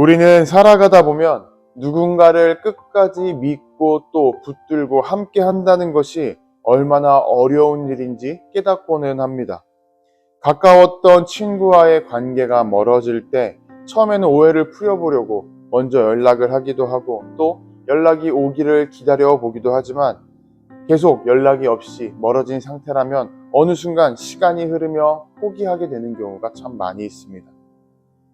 우리는 살아가다 보면 누군가를 끝까지 믿고 또 붙들고 함께 한다는 것이 얼마나 어려운 일인지 깨닫고는 합니다. 가까웠던 친구와의 관계가 멀어질 때 처음에는 오해를 풀어보려고 먼저 연락을 하기도 하고 또 연락이 오기를 기다려 보기도 하지만 계속 연락이 없이 멀어진 상태라면 어느 순간 시간이 흐르며 포기하게 되는 경우가 참 많이 있습니다.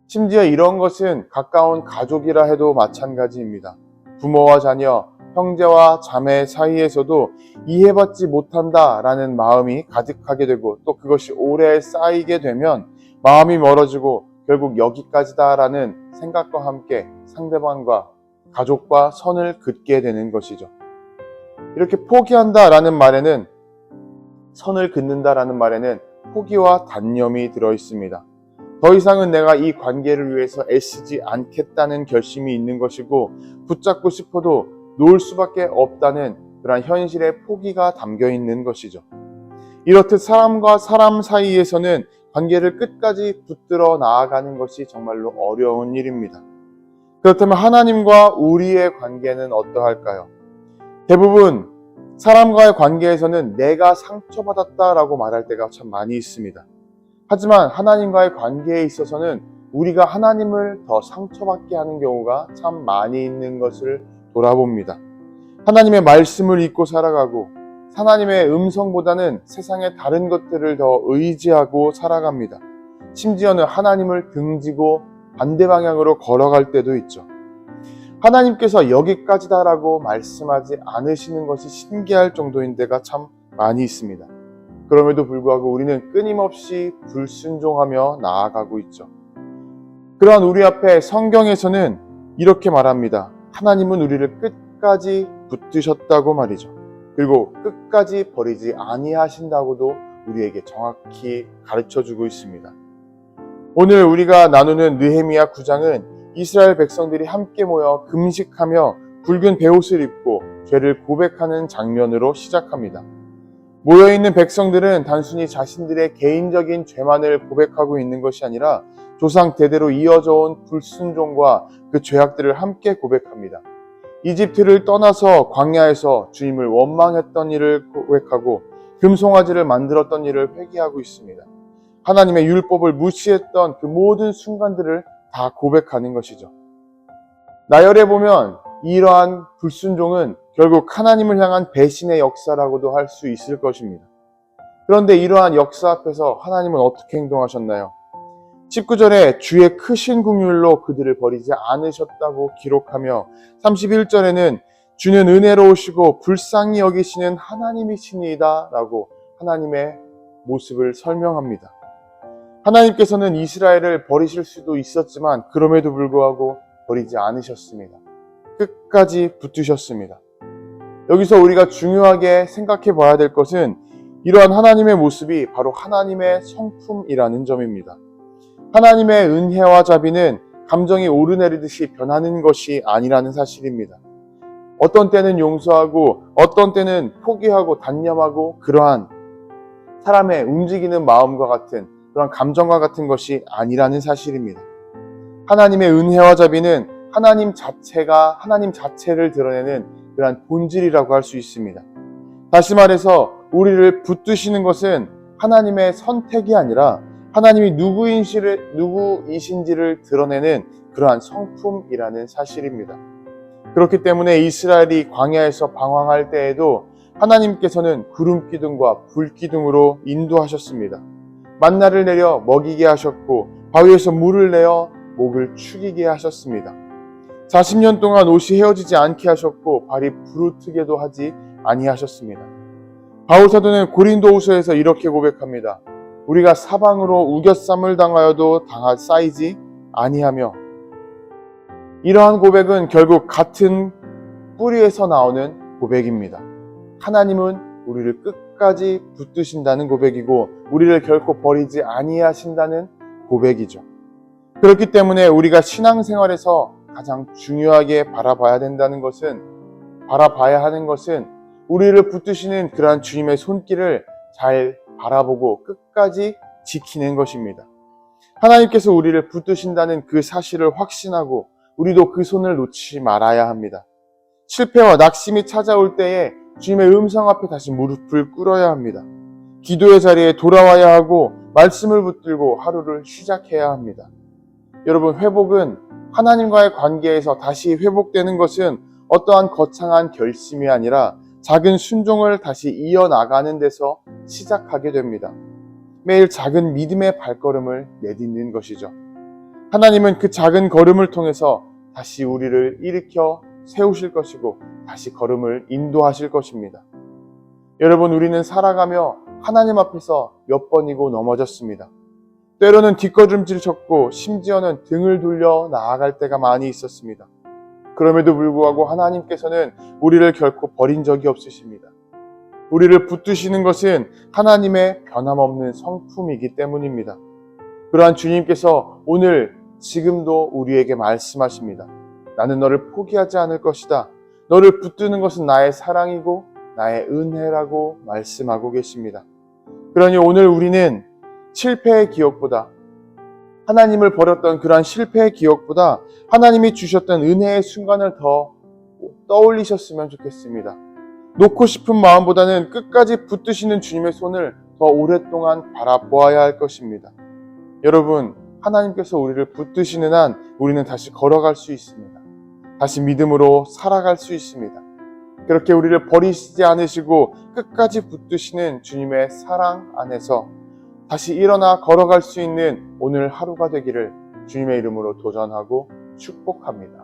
심지어 이런 것은 가까운 가족이라 해도 마찬가지입니다. 부모와 자녀, 형제와 자매 사이에서도 이해받지 못한다라는 마음이 가득하게 되고 또 그것이 오래 쌓이게 되면 마음이 멀어지고 결국 여기까지다라는 생각과 함께 상대방과 가족과 선을 긋게 되는 것이죠. 이렇게 포기한다라는 말에는 선을 긋는다라는 말에는 포기와 단념이 들어 있습니다. 더 이상은 내가 이 관계를 위해서 애쓰지 않겠다는 결심이 있는 것이고 붙잡고 싶어도 놓을 수밖에 없다는 그런 현실의 포기가 담겨 있는 것이죠. 이렇듯 사람과 사람 사이에서는 관계를 끝까지 붙들어 나아가는 것이 정말로 어려운 일입니다. 그렇다면 하나님과 우리의 관계는 어떠할까요? 대부분 사람과의 관계에서는 내가 상처받았다라고 말할 때가 참 많이 있습니다. 하지만 하나님과의 관계에 있어서는 우리가 하나님을 더 상처받게 하는 경우가 참 많이 있는 것을 돌아봅니다. 하나님의 말씀을 잊고 살아가고 하나님의 음성보다는 세상의 다른 것들을 더 의지하고 살아갑니다. 심지어는 하나님을 등지고 반대 방향으로 걸어갈 때도 있죠. 하나님께서 여기까지다라고 말씀하지 않으시는 것이 신기할 정도인 데가 참 많이 있습니다. 그럼에도 불구하고 우리는 끊임없이 불순종하며 나아가고 있죠. 그러한 우리 앞에 성경에서는 이렇게 말합니다. 하나님은 우리를 끝까지 붙드셨다고 말이죠. 그리고 끝까지 버리지 아니하신다고도 우리에게 정확히 가르쳐주고 있습니다. 오늘 우리가 나누는 느헤미야 9장은 이스라엘 백성들이 함께 모여 금식하며 붉은 베옷을 입고 죄를 고백하는 장면으로 시작합니다. 모여있는 백성들은 단순히 자신들의 개인적인 죄만을 고백하고 있는 것이 아니라 조상 대대로 이어져 온 불순종과 그 죄악들을 함께 고백합니다. 이집트를 떠나서 광야에서 주님을 원망했던 일을 고백하고 금송아지를 만들었던 일을 회개하고 있습니다. 하나님의 율법을 무시했던 그 모든 순간들을 다 고백하는 것이죠. 나열해 보면 이러한 불순종은 결국 하나님을 향한 배신의 역사라고도 할 수 있을 것입니다. 그런데 이러한 역사 앞에서 하나님은 어떻게 행동하셨나요? 19절에 주의 크신 긍휼로 그들을 버리지 않으셨다고 기록하며 31절에는 주는 은혜로우시고 불쌍히 여기시는 하나님이시니이다 라고 하나님의 모습을 설명합니다. 하나님께서는 이스라엘을 버리실 수도 있었지만 그럼에도 불구하고 버리지 않으셨습니다. 끝까지 붙드셨습니다. 여기서 우리가 중요하게 생각해 봐야 될 것은 이러한 하나님의 모습이 바로 하나님의 성품이라는 점입니다. 하나님의 은혜와 자비는 감정이 오르내리듯이 변하는 것이 아니라는 사실입니다. 어떤 때는 용서하고 어떤 때는 포기하고 단념하고 그러한 사람의 움직이는 마음과 같은 그런 감정과 같은 것이 아니라는 사실입니다. 하나님의 은혜와 자비는 하나님 자체를 드러내는 그러한 본질이라고 할 수 있습니다. 다시 말해서 우리를 붙드시는 것은 하나님의 선택이 아니라 하나님이 누구이신지를 드러내는 그러한 성품이라는 사실입니다. 그렇기 때문에 이스라엘이 광야에서 방황할 때에도 하나님께서는 구름 기둥과 불 기둥으로 인도하셨습니다. 만나를 내려 먹이게 하셨고 바위에서 물을 내어 목을 축이게 하셨습니다. 40년 동안 옷이 헤어지지 않게 하셨고 발이 부르트게도 하지 아니하셨습니다. 바울 사도는 고린도후서에서 이렇게 고백합니다. 우리가 사방으로 우겨쌈을 당하여도 쌓이지 아니하며. 이러한 고백은 결국 같은 뿌리에서 나오는 고백입니다. 하나님은 우리를 끝까지 붙드신다는 고백이고 우리를 결코 버리지 아니하신다는 고백이죠. 그렇기 때문에 우리가 신앙생활에서 가장 중요하게 바라봐야 하는 것은 우리를 붙드시는 그러한 주님의 손길을 잘 바라보고 끝까지 지키는 것입니다. 하나님께서 우리를 붙드신다는 그 사실을 확신하고 우리도 그 손을 놓지 말아야 합니다. 실패와 낙심이 찾아올 때에 주님의 음성 앞에 다시 무릎을 꿇어야 합니다. 기도의 자리에 돌아와야 하고 말씀을 붙들고 하루를 시작해야 합니다. 여러분, 회복은 하나님과의 관계에서 다시 회복되는 것은 어떠한 거창한 결심이 아니라 작은 순종을 다시 이어나가는 데서 시작하게 됩니다. 매일 작은 믿음의 발걸음을 내딛는 것이죠. 하나님은 그 작은 걸음을 통해서 다시 우리를 일으켜 세우실 것이고 다시 걸음을 인도하실 것입니다. 여러분, 우리는 살아가며 하나님 앞에서 몇 번이고 넘어졌습니다. 때로는 뒷걸음질 쳤고 심지어는 등을 돌려 나아갈 때가 많이 있었습니다. 그럼에도 불구하고 하나님께서는 우리를 결코 버린 적이 없으십니다. 우리를 붙드시는 것은 하나님의 변함없는 성품이기 때문입니다. 그러한 주님께서 오늘 지금도 우리에게 말씀하십니다. 나는 너를 포기하지 않을 것이다. 너를 붙드는 것은 나의 사랑이고 나의 은혜라고 말씀하고 계십니다. 그러니 오늘 우리는 실패의 기억보다, 하나님을 버렸던 그러한 실패의 기억보다 하나님이 주셨던 은혜의 순간을 더 떠올리셨으면 좋겠습니다. 놓고 싶은 마음보다는 끝까지 붙드시는 주님의 손을 더 오랫동안 바라보아야 할 것입니다. 여러분, 하나님께서 우리를 붙드시는 한 우리는 다시 걸어갈 수 있습니다. 다시 믿음으로 살아갈 수 있습니다. 그렇게 우리를 버리시지 않으시고 끝까지 붙드시는 주님의 사랑 안에서 다시 일어나 걸어갈 수 있는 오늘 하루가 되기를 주님의 이름으로 도전하고 축복합니다.